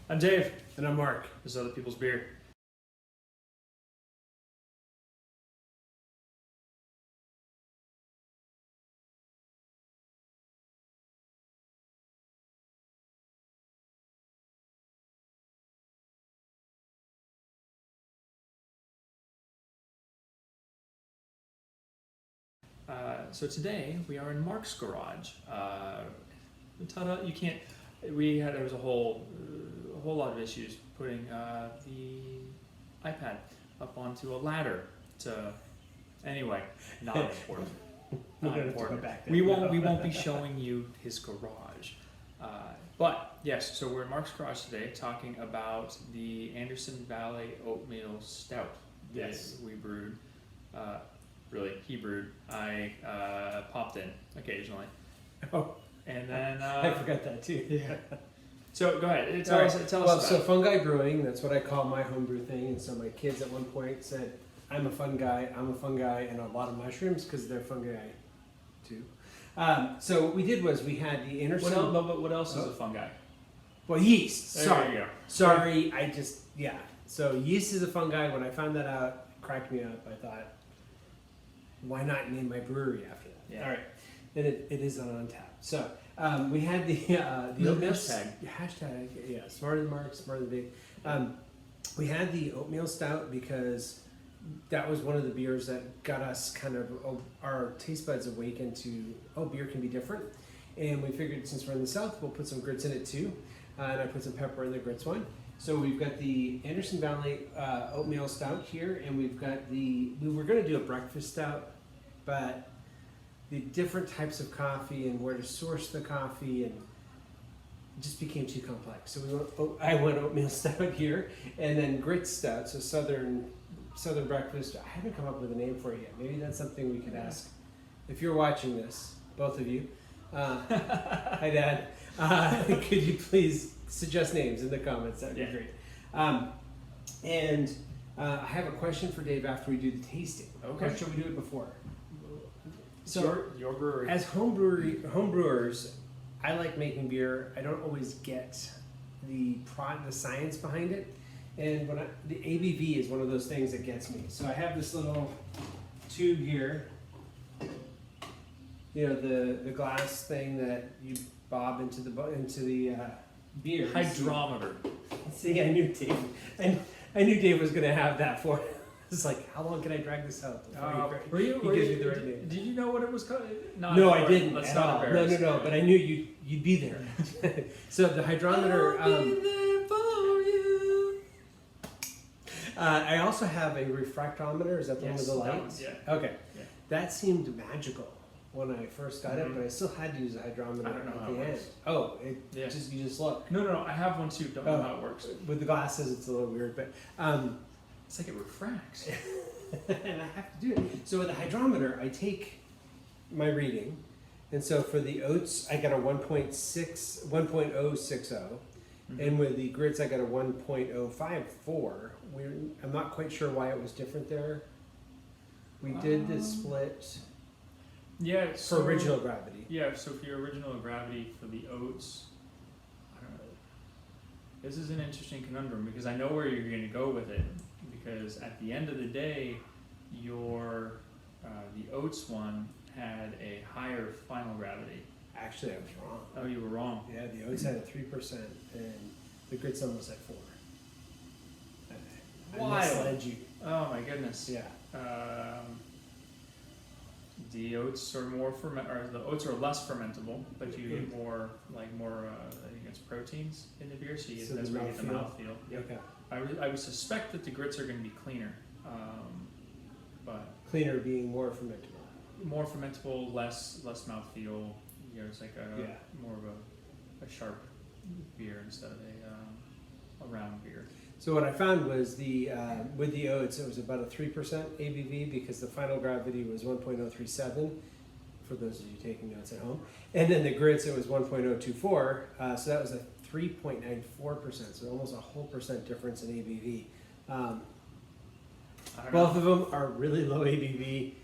I'm Dave. And I'm Mark. This is Other People's Beer. So today we are in Marc's garage. Ta-da! You can't. There was a whole lot of issues putting the iPad up onto a ladder. Anyway, not important. Not important. We won't be showing you his garage. But yes, so we're in Marc's garage today talking about the Anderson Valley Oatmeal Stout that we brewed. Really, he brewed. I popped in occasionally. Oh, and then I forgot that too. Yeah. So go ahead. Tell us well, about so it. Fungi Brewing, that's what I call my homebrew thing. And so my kids at one point said, I'm a fungi, and a lot of mushrooms because they're fungi too. So what we did was we had the Anderson. What else is a fungi? Well, yeast. There you go. Sorry, So yeast is a fungi. When I found that out, it cracked me up. I thought, why not name my brewery after that? Yeah. All right. And it is on tap. So we had the oatmeal hashtag. Yeah, smarter than Marc, smarter than Dave. We had the oatmeal stout because that was one of the beers that got us kind of our taste buds awakened to beer can be different. And we figured since we're in the South, we'll put some grits in it too. And I put some pepper in the grits one. So we've got the Anderson Valley Oatmeal Stout here, and we've got we were going to do a breakfast stout, but the different types of coffee and where to source the coffee and it just became too complex. So I went oatmeal stout here, and then grit stout, so southern breakfast. I haven't come up with a name for it yet. Maybe that's something we could ask. If you're watching this, both of you, hi Dad, could you please suggest names in the comments? That'd be great. And I have a question for Dave after we do the tasting. Okay. Or should we do it before? So your brewery. As home brewers, I like making beer. I don't always get the science behind it, and the ABV is one of those things that gets me. So I have this little tube here. You know, the glass thing that you bob into the beer. Hydrometer. See, I knew Dave was going to have that for it. It's like, how long can I drag this out? He gives me the right name. Did you know what it was called? No, I didn't. Let's at not all. embarrass. No. But I knew you'd be there. So the hydrometer. I'll be there for you. I also have a refractometer. Is that the one with the lights? Yeah. Okay. Yeah. That seemed magical when I first got it, but I still had to use a hydrometer I don't know at how the it end. works. Oh, Yeah. you just look. No. I have one too. Don't know how it works. With the glasses, it's a little weird, but. It's like it refracts. And I have to do it. So with the hydrometer, I take my reading, and so for the oats, I got a 1.060, and with the grits, I got a 1.054. I'm not quite sure why it was different there. We did the split for original gravity. Yeah, so for your original gravity for the oats, I don't know. This is an interesting conundrum because I know where you're going to go with it. Because at the end of the day, the oats one had a higher final gravity. Actually, I was wrong. Oh, you were wrong. Yeah, the oats had a 3%, and the grits almost had 4. I misled you. Oh my goodness. Yeah. The oats are less fermentable, but you get more I think it's proteins in the beer, so that's where you get the mouthfeel. Yep. Okay. I would suspect that the grits are going to be cleaner, but Cleaner being more fermentable. more fermentable, less mouthfeel. You know, it's like more of a sharp beer instead of a round beer. So what I found was with the oats, it was about a 3% ABV because the final gravity was 1.037. For those of you taking notes at home, and then the grits it was 1.024. So that was a 3.94%. So almost a whole % difference in ABV. Both of them are really low ABV.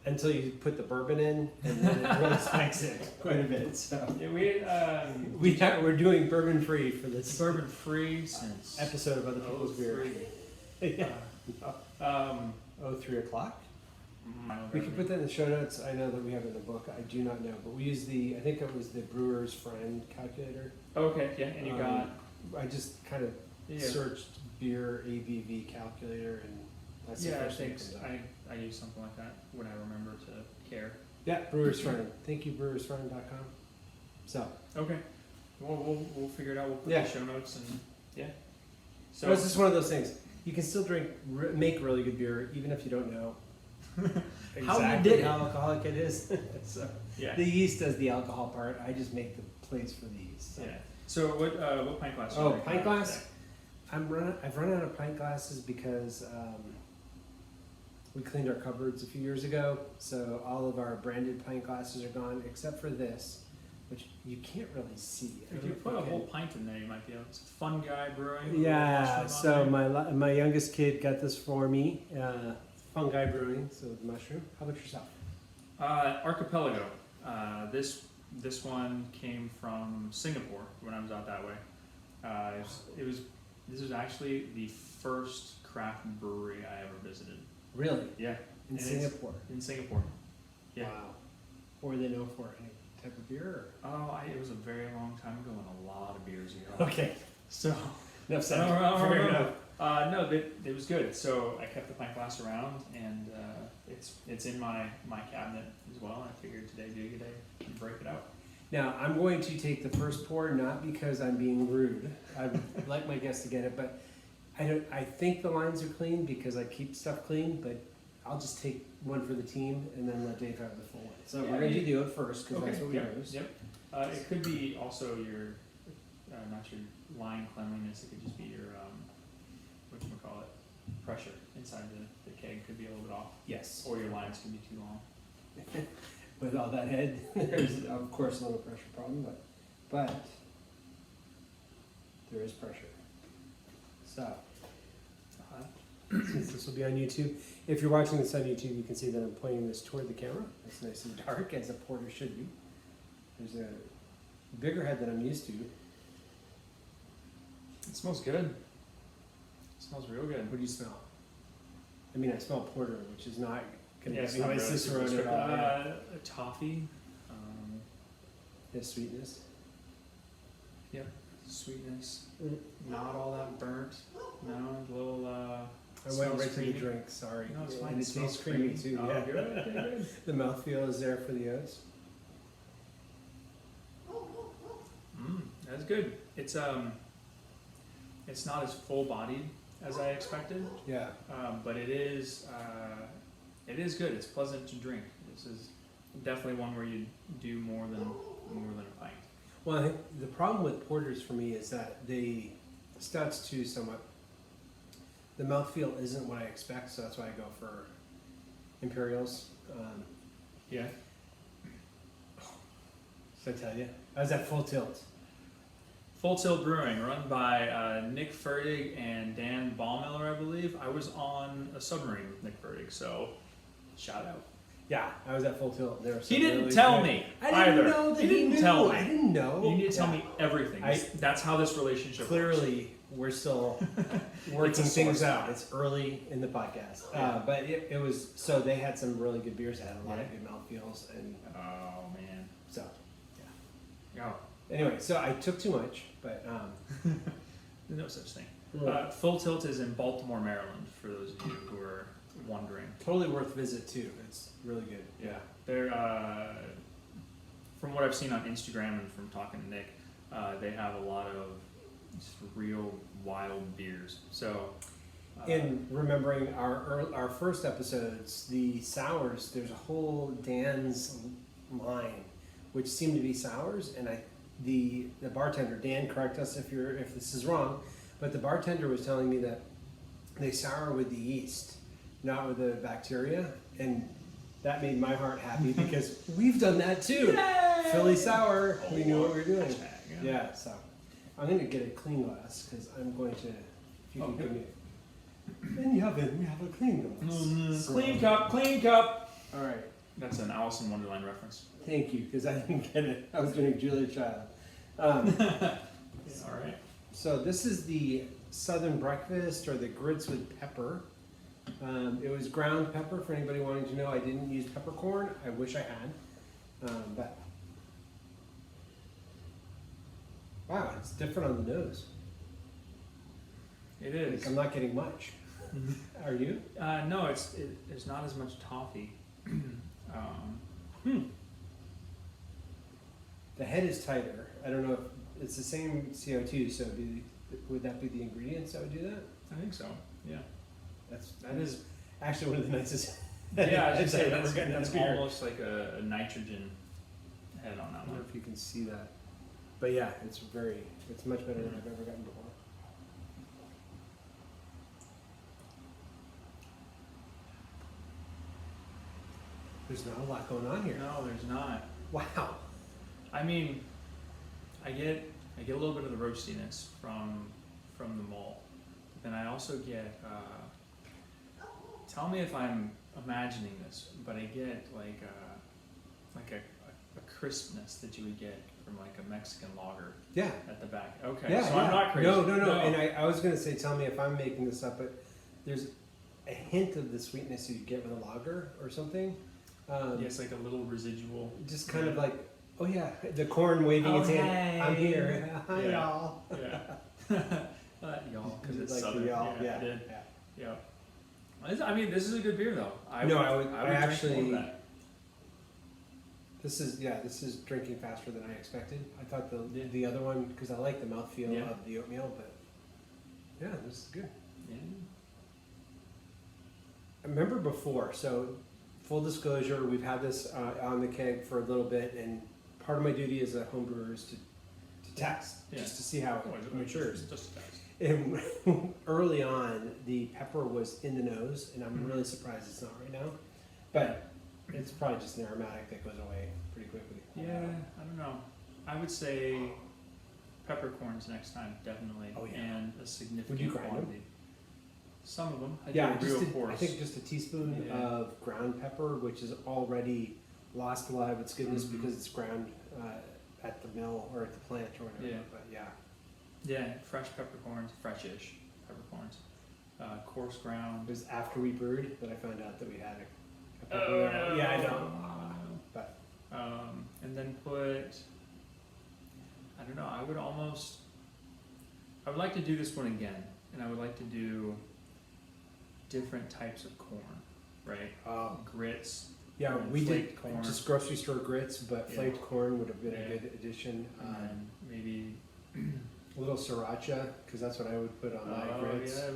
until you put the bourbon in, and then it really spikes it quite a bit. So Yeah, we're doing bourbon free for this bourbon free since episode of Other People's Beer. 03. Yeah. 3 o'clock. We can put that in the show notes. I know that we have it in the book. I do not know, but we use I think it was the Brewers friend calculator. Okay, yeah, and you got. I just kind of searched beer ABV calculator, and that's the Yeah, I first thing think that comes up. I use something like that when I remember to care. Yeah, Brewers friend. Thank you, brewersfriend.com. So Okay, we'll figure it out. We'll put Yeah. the show notes and yeah. so it's just one of those things. You can still make really good beer even if you don't know How you exactly did it. how alcoholic it is. So Yeah. the yeast does the alcohol part. I just make the place for the yeast. So. Yeah. So what pint glass? Oh, pint glass. I've run out of pint glasses because we cleaned our cupboards a few years ago, so all of our branded pint glasses are gone except for this, which you can't really see. I If don't you put know a if whole you pint in there, you might be able. It's Fungi Brewing. can. Yeah. Mushroom So on there. my youngest kid got this for me. Fungi Brewing, so the mushroom. How about yourself? Archipelago. This one came from Singapore when I was out that way. This was actually the first craft brewery I ever visited. Really? Yeah, In And it's- Singapore. in Singapore. Yeah. Wow. What were they known for? Any type of beer? It was a very long time ago and a lot of beers ago. Or? Okay. So Enough said. I don't Fair remember. enough. No, it was good. So I kept the pint glass around, and it's in my cabinet as well. I figured today would be a good day to break it out. Now, I'm going to take the first pour, not because I'm being rude. I'd like my guests to get it, but I think the lines are clean because I keep stuff clean, but I'll just take one for the team and then let Dave have the full one. So Yeah, we're going to do the oat first because that's what we Yep. use. Yep. It could be also your, not your line cleanliness. It could just be your, whatchamacallit, pressure inside the keg could be a little bit off. Yes. Or your lines could be too long. With all that head, there's of course a little pressure problem, but there is pressure. So, since this will be on YouTube, if you're watching this on YouTube, you can see that I'm pointing this toward the camera. It's nice and dark, as a porter should be. There's a bigger head than I'm used to. It smells good. It smells real good. What do you smell? I mean, I smell porter, which is not going to it's be not my really Cicerone super at all. Yeah. Toffee. There's sweetness. Yep. Sweetness. Mm. Not all that burnt. No, a little. I went smells right to creamy. the drink, sorry. No, it's fine. And it smells tastes creamy too. Oh, Yeah. good. Okay, good. The mouthfeel is there for the oats. That's good. It's not as full bodied as I expected, Yeah. but it is good. It's pleasant to drink. This is definitely one where you do more than a pint. Well, I think the problem with porters for me is that stouts too somewhat. The mouthfeel isn't what I expect, so that's why I go for imperials. Yeah. Should I tell you? I was at Full Tilt. Full Tilt Brewing, run by Nick Ferdig and Dan Ballmiller, I believe. I was on a submarine with Nick Ferdig, so shout out. Yeah, I was at Full Tilt. There was He some didn't really tell good- me I didn't either. know that He didn't knew. tell me. I didn't know. You need to tell Yeah. me everything. That's how this relationship works. Clearly, we're still working It's a things source. out. It's early in the podcast, but it was so they had some really good beers. That had a lot of good mouthfeels, and Oh man. so Oh, anyway, so I took too much, but no such thing. Full Tilt is in Baltimore, Maryland. For those of you who are wondering. totally worth visit too. It's really good. Yeah, they're from what I've seen on Instagram and from talking to Nick, they have a lot of just real wild beers. So, And remembering our first episodes, the sours, there's a whole Dan's line, which seemed to be sours, and the bartender, Dan, correct us if this is wrong, but the bartender was telling me that they sour with the yeast, not with the bacteria, and that made my heart happy because we've done that too. Yay! Philly sour, we knew what we were doing. Hashtag, Yeah, so I'm going to get a clean glass because I'm going to. If you Oh, can give good. me. In the oven, we have a clean glass. So- Clean cup, clean cup. All right. That's an Alice in Wonderland reference. Thank you, because I didn't get it. I was doing Julia Child. All right. So this is the Southern Breakfast, or the grits with pepper. It was ground pepper, for anybody wanting to know. I didn't use peppercorn. I wish I had. But wow, it's different on the nose. It is. Like, I'm not getting much. Are you? No, there's not as much toffee. The head is tighter. I don't know if it's the same CO2, so would that be the ingredients that would do that? I think so. Yeah. That is actually one of the nicest. Yeah, I was heads gonna say I've ever that's gotten in a that's beer. almost like a nitrogen head on I that don't know one. if you can see that, but yeah, it's much better than I've ever gotten before. There's not a lot going on here. No, there's not. Wow. I mean, I get a little bit of the roastiness from the malt, but then I also get. Tell me if I'm imagining this, but I get like a crispness that you would get from like a Mexican lager Yeah. at the back. Okay, Yeah, so yeah. I'm not crazy. No. And I was gonna say, tell me if I'm making this up, but there's a hint of the sweetness you get with a lager or something. Yes, like a little residual. Just kind of like, oh yeah, the corn waving its hand. hey. I'm here. Hi Yeah. y'all. Yeah. Y'all, because it's Like the southern. y'all. Yeah, Yeah. I did. Yeah. Yeah. I mean, this is a good beer though. I No, would, I would drink actually- more of that. This is drinking faster than I expected. I thought Yeah. the other one, because I like the mouthfeel Yeah. of the oatmeal, but yeah, this is good. Yeah. I remember before, so full disclosure, we've had this on the keg for a little bit, and part of my duty as a home brewer is to test, Yeah. just to see how Oh, it matures. Just a taste. And early on, the pepper was in the nose, and I'm really surprised it's not right now. But it's probably just an aromatic that goes away pretty quickly. Yeah, I don't know. I would say peppercorns next time, definitely. Oh, yeah. And a significant Would you grind them? quantity. Some of them. I Yeah, do just real coarse. I think just a teaspoon Yeah. of ground pepper, which is already lost a lot of its goodness Mhm. because it's ground at the mill or at the plant or whatever. Yeah. But yeah. Yeah, fresh peppercorns, fresh-ish peppercorns. Coarse ground. It was after we brewed that I found out that we had a pepper Oh, mill. no. Yeah, I know. But And then put, I don't know, I would like to do this one again, and I would like to do different types of corn, right? Grits. yeah, and we did flaked corn. just grocery store grits, but Yeah. flaked corn would have been a Yeah. good addition. And then maybe, A little sriracha, because that's what I would put on my grits. yeah,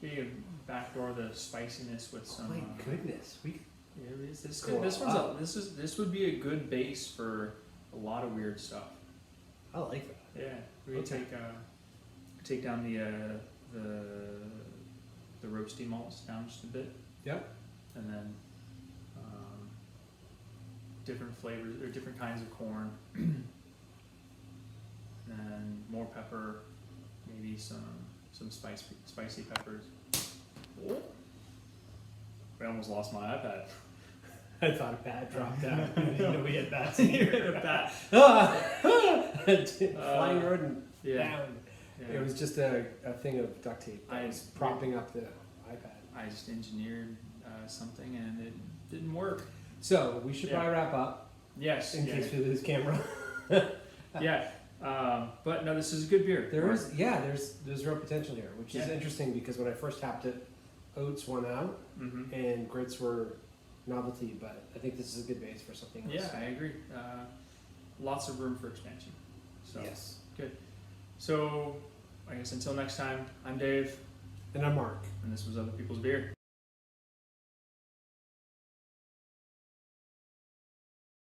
you can backdoor the spiciness with Oh some. my goodness, we Yeah, this Go this one's up. this would be a good base for a lot of weird stuff. I like that. Yeah, we Okay. take down the roasty malts down just a bit, Yep. and then different flavors or different kinds of corn, and more pepper, maybe some spicy peppers. I almost lost my iPad. I thought a bat dropped out. I didn't know we had bats in You here. hit a bat. Flying rodent Yeah. down. Yeah. It was just a thing of duct tape that I- was propping up the iPad. I just engineered something and it didn't work. So we should Yeah. probably wrap up Yes. in yeah. case we lose camera. Yeah. But no, this is a good beer. There's real potential here, which is Yeah. interesting because when I first tapped it, oats won out Mm-hmm. and grits were novelty, but I think this is a good base for something else. Yeah, I agree. Lots of room for expansion. So Yes. So I guess until next time, I'm Dave, And I'm Mark. and this was Other People's Beer.